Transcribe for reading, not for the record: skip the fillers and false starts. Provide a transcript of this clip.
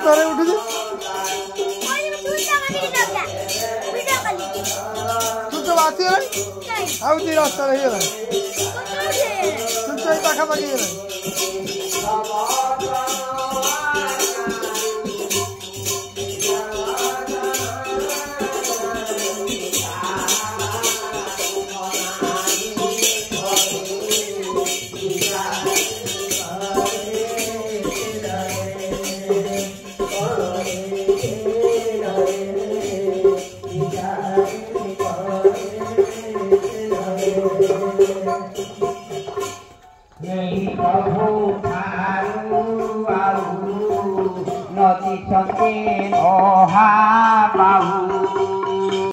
तारे उठी थी तू तो बाती है अब तेरा रास्ता रही है तुम तो पाखा पाखी है नदी सके नहा बाहू